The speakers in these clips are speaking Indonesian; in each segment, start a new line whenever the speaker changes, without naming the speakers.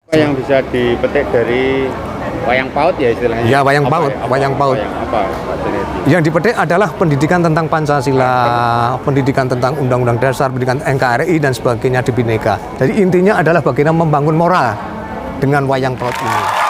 Apa yang bisa dipetik dari wayang paut ya istilahnya?
Ya, wayang
Apa
paut,
ya?
wayang paut.
Apa Pak Junedi?
Yang dipetik adalah pendidikan tentang Pancasila, pendidikan tentang Undang-Undang Dasar, pendidikan NKRI dan sebagainya di Bhinneka. Jadi intinya adalah bagaimana membangun moral dengan wayang paut ini.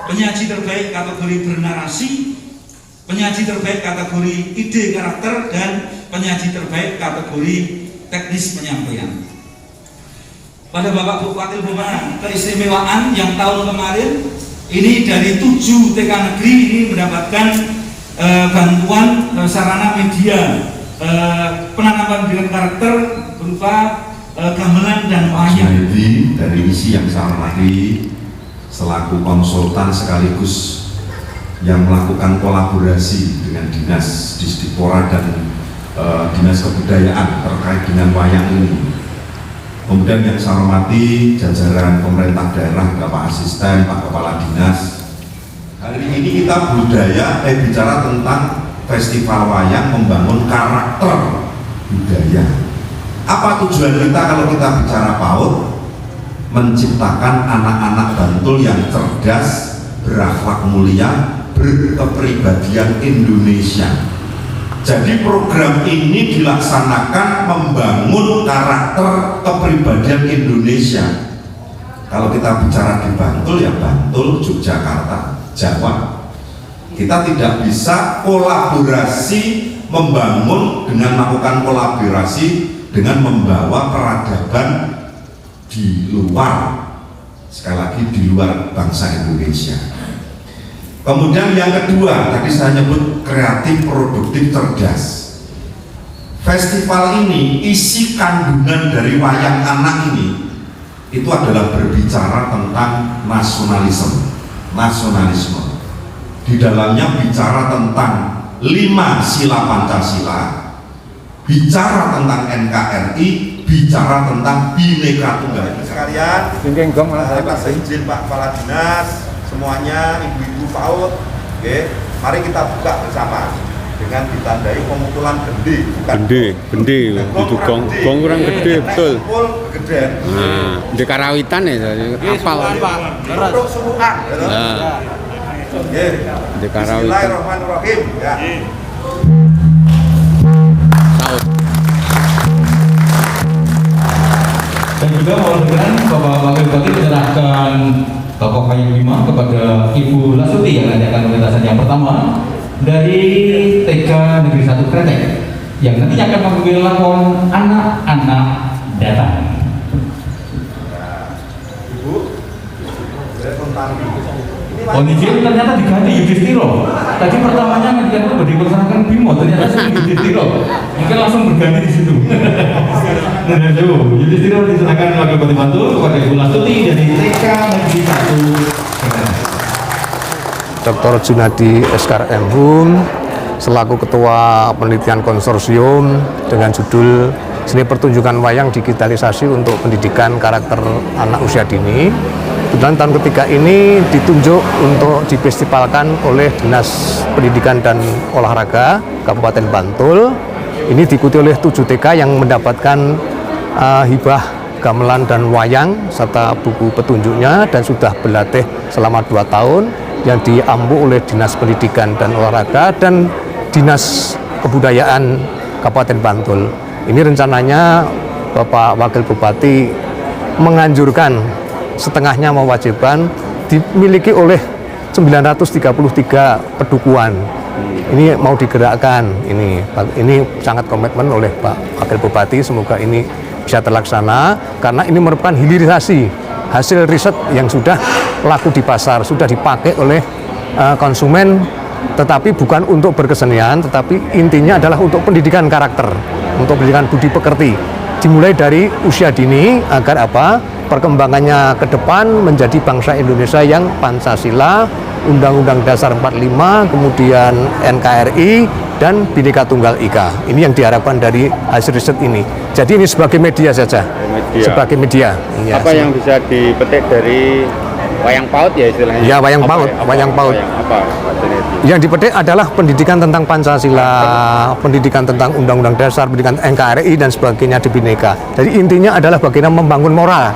Penyaji terbaik kategori bernarasi, penyaji terbaik kategori ide karakter, dan penyaji terbaik kategori teknis penyampaian. Pada Bapak Bupati Bumah, keistimewaan yang tahun kemarin ini dari 7 TK negeri ini mendapatkan bantuan sarana media penanaman pendidikan karakter berupa gamelan dan wayang.
Jadi dari misi yang saya hormati selaku konsultan sekaligus yang melakukan kolaborasi dengan dinas Disdikpora dan dinas kebudayaan terkait dengan wayang ini. Kemudian yang saya hormati jajaran pemerintah daerah, Bapak Asisten, Pak Kepala Dinas. Hari ini kita bicara tentang festival wayang membangun karakter budaya. Apa tujuan kita kalau kita bicara PAUD? Menciptakan anak-anak Bantul yang cerdas, berakhlak mulia, berkepribadian Indonesia. Jadi program ini dilaksanakan membangun karakter kepribadian Indonesia. Kalau kita bicara di Bantul ya Bantul, Yogyakarta, Jawa. Kita tidak bisa kolaborasi membangun dengan melakukan kolaborasi dengan membawa peradaban di luar, sekali lagi di luar bangsa Indonesia. Kemudian yang kedua, tadi saya nyebut kreatif, produktif, cerdas. Festival ini, isi kandungan dari wayang anak ini itu adalah berbicara tentang nasionalisme. Di dalamnya bicara tentang 5 sila Pancasila, bicara tentang NKRI, bicara tentang Bhinneka Tunggal Ika.
Sekalian, Pak Sekjen, Pak Kepala Dinas, semuanya, ibu-ibu PAUD, oke, mari kita buka bersama dengan ditandai pemukulan gede,
Gede, itu gong kurang gede, betul.
Gede.
Nah, di karawitan ya, apal.
Untuk suruhan, oke.
Di karawitan.
Bismillahirrahmanirrahim. Ya.
Saud.
Dan juga mohon dengan Bapak Wakil Bupati menyerahkan tokoh Payung 5 kepada Ibu Lasuti yang nanti akan pementasan yang pertama dari TK Negeri 1 Kretek yang nantinya akan mengambil lakon anak-anak datang.
Ibu, saya tentang
Oh izin ternyata diganti Yudhistiro. Tadi pertamanya ketika itu dipersanakan Bimo, ternyata sih Yudhistiro. Mungkin langsung berganti di situ. Nah, Yudhistiro diserahkan Wakil Bupati Bantul kepada Ibu Lasuti dari TK Negeri 1.
Dr. Junadi SKRM Hum selaku Ketua Penelitian Konsorsium dengan judul Seni Pertunjukan Wayang Digitalisasi untuk Pendidikan Karakter Anak Usia Dini. Kebetulan tahun ketiga ini ditunjuk untuk difestivalkan oleh Dinas Pendidikan dan Olahraga Kabupaten Bantul. Ini diikuti oleh 7 TK yang mendapatkan hibah gamelan dan wayang serta buku petunjuknya dan sudah berlatih selama 2 tahun yang diampu oleh Dinas Pendidikan dan Olahraga dan Dinas Kebudayaan Kabupaten Bantul. Ini rencananya Bapak Wakil Bupati menganjurkan setengahnya mewajibkan dimiliki oleh 933 pedukuhan. Ini mau digerakkan, ini sangat komitmen oleh Pak Wakil Bupati, semoga ini bisa terlaksana karena ini merupakan hilirisasi hasil riset yang sudah laku di pasar, sudah dipakai oleh konsumen, tetapi bukan untuk berkesenian, tetapi intinya adalah untuk pendidikan karakter, untuk pendidikan budi pekerti, dimulai dari usia dini agar apa? Perkembangannya ke depan menjadi bangsa Indonesia yang Pancasila, Undang-Undang Dasar 45, kemudian NKRI, dan Bhinneka Tunggal Ika. Ini yang diharapkan dari hasil riset ini. Jadi ini sebagai media saja. Sebagai media.
Apa yang bisa dipetik dari wayang paut ya istilahnya?
Ya, wayang paut. Yang dipetik adalah pendidikan tentang Pancasila, pendidikan tentang Undang-Undang Dasar, pendidikan NKRI, dan sebagainya di Bhinneka. Jadi intinya adalah bagaimana membangun moral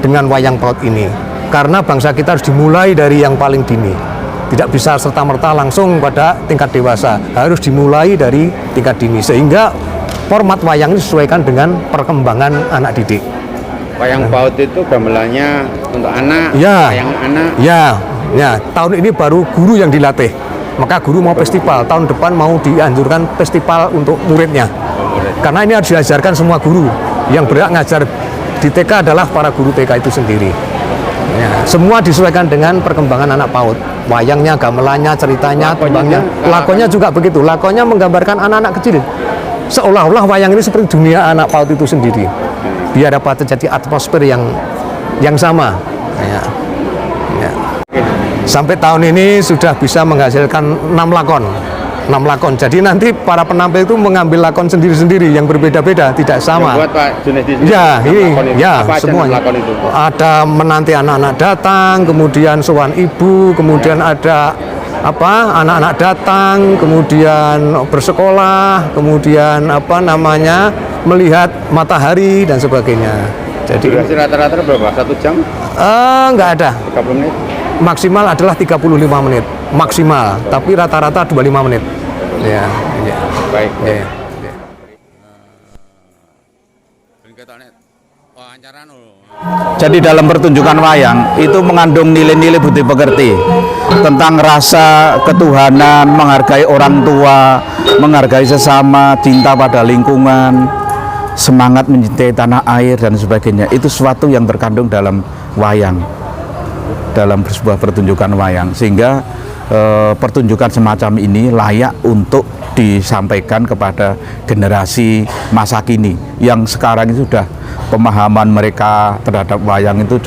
dengan wayang paut ini. Karena bangsa kita harus dimulai dari yang paling dini. Tidak bisa serta-merta langsung pada tingkat dewasa. Harus dimulai dari tingkat dini. Sehingga format wayang ini disesuaikan dengan perkembangan anak didik.
Wayang paut itu gamelannya untuk anak,
ya,
wayang anak.
Ya. Tahun ini baru guru yang dilatih. Maka guru mau festival. Tahun depan mau dianjurkan festival untuk muridnya. Karena ini harus diajarkan semua guru. Yang berhak ngajar di TK adalah para guru TK itu sendiri. Ya, semua disesuaikan dengan perkembangan anak PAUD. Wayangnya, gamelannya, ceritanya, tembangnya, lakonnya juga begitu. Lakonnya menggambarkan anak-anak kecil. Seolah-olah wayang ini seperti dunia anak PAUD itu sendiri. Biar dapat terjadi atmosfer yang sama. Ya. Sampai tahun ini sudah bisa menghasilkan 6 lakon. Jadi nanti para penampil itu mengambil lakon sendiri-sendiri yang berbeda-beda, tidak sama.
Yang buat Pak Junaidi
ya, ini ya
apa
semuanya.
Lakon itu?
Ada menanti anak-anak datang, kemudian sowan ibu, kemudian ada anak-anak datang, kemudian bersekolah, kemudian melihat matahari dan sebagainya. Jadi
durasi rata-rata berapa? 1 jam?
Enggak ada.
30 menit?
Maksimal adalah 35 menit. Maksimal, tapi rata-rata 25 menit. Ya.
Baik.
Ya.
Jadi dalam pertunjukan wayang itu mengandung nilai-nilai budi pekerti tentang rasa ketuhanan, menghargai orang tua, menghargai sesama, cinta pada lingkungan, semangat mencintai tanah air dan sebagainya. Itu sesuatu yang terkandung dalam wayang, dalam sebuah pertunjukan wayang, sehingga pertunjukan semacam ini layak untuk disampaikan kepada generasi masa kini yang sekarang itu sudah pemahaman mereka terhadap wayang itu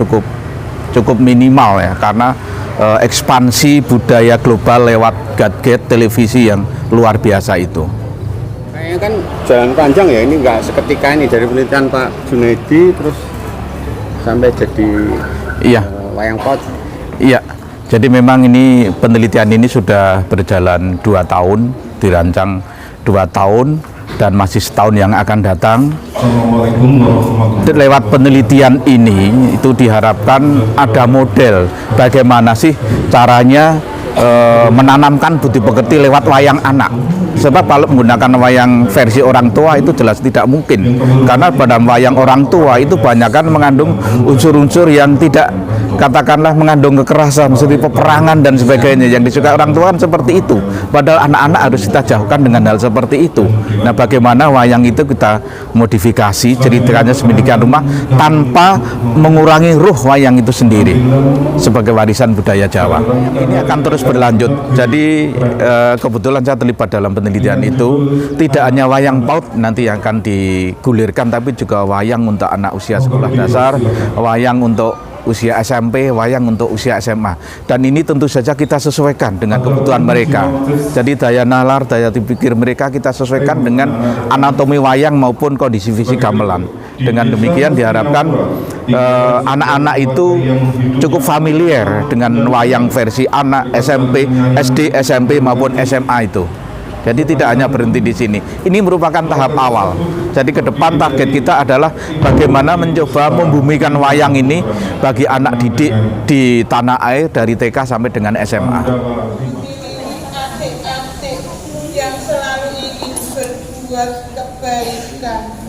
cukup minimal ya, karena ekspansi budaya global lewat gadget televisi yang luar biasa itu.
Kayaknya kan jalan panjang ya, ini nggak seketika ini dari penelitian Pak Junaidi terus sampai jadi wayang paut.
Iya. Jadi memang ini penelitian ini sudah berjalan 2 tahun, dirancang 2 tahun dan masih setahun yang akan datang. Lewat penelitian ini itu diharapkan ada model bagaimana sih caranya menanamkan budi pekerti lewat wayang anak. Sebab kalau menggunakan wayang versi orang tua itu jelas tidak mungkin, karena pada wayang orang tua itu banyak kan mengandung unsur-unsur yang tidak, katakanlah mengandung kekerasan seperti peperangan dan sebagainya. Yang disukai orang tua kan seperti itu, padahal anak-anak harus kita jauhkan dengan hal seperti itu. Nah, bagaimana wayang itu kita modifikasi ceritanya sedemikian rupa tanpa mengurangi ruh wayang itu sendiri sebagai warisan budaya Jawa. Ini akan terus berlanjut. Jadi kebetulan saya terlibat dalam penelitian itu, tidak hanya wayang paut nanti yang akan digulirkan, tapi juga wayang untuk anak usia sekolah dasar, wayang untuk usia SMP, wayang untuk usia SMA. Dan ini tentu saja kita sesuaikan dengan kebutuhan mereka. Jadi daya nalar, daya pikir mereka kita sesuaikan dengan anatomi wayang maupun kondisi fisik gamelan. Dengan demikian diharapkan anak-anak itu cukup familiar dengan wayang versi anak SMP, SD, SMP maupun SMA itu. Jadi tidak hanya berhenti di sini. Ini merupakan tahap awal. Jadi ke depan target kita adalah bagaimana mencoba membumikan wayang ini bagi anak didik di tanah air dari TK sampai dengan SMA.
Adik-adik yang selalu ingin berbuat kebaikan.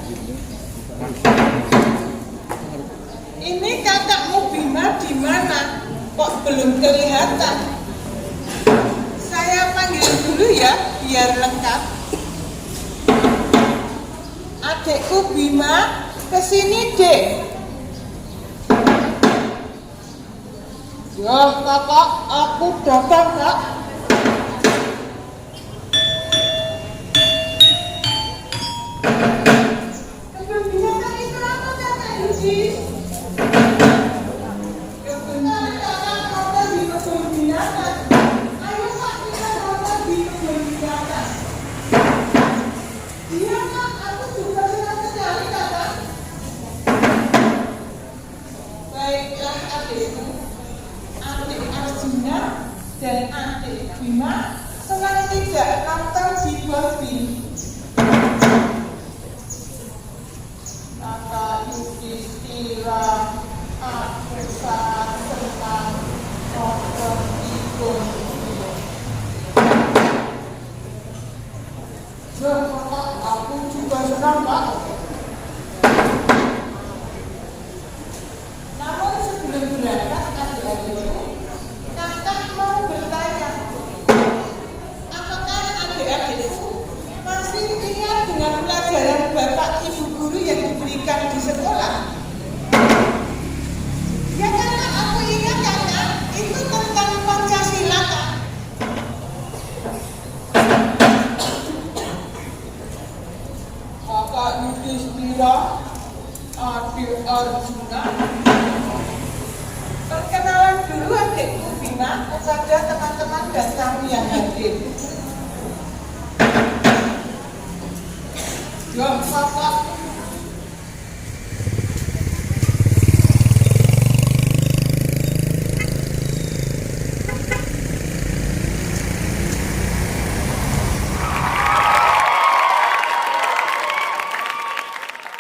Ini kakakmu Bima di mana? Kok belum kelihatan? Saya panggil dulu ya, biar lengkap. Adikku Bima, kesini dek. Ya kakak, aku datang kak. Dan adik Bima senang tidak nonton di Bobby. Kakak Yudhistira, aku sangat senang nonton di Bobby. Kakak, aku juga senang Pak. Namun sebelum berangkat adik-adikku, kakak mau bertanya, apakah adik-adikku masih ingat dengan pelajaran bapak ibu guru yang diberikan di sekolah? Ya karena aku ingat kakak, itu tentang Pancasila kak. Kakak Yudhistira, adik Arjuna. Perkenalan dulu adikku Bima kepada teman-teman dan tamu yang hadir. Ya,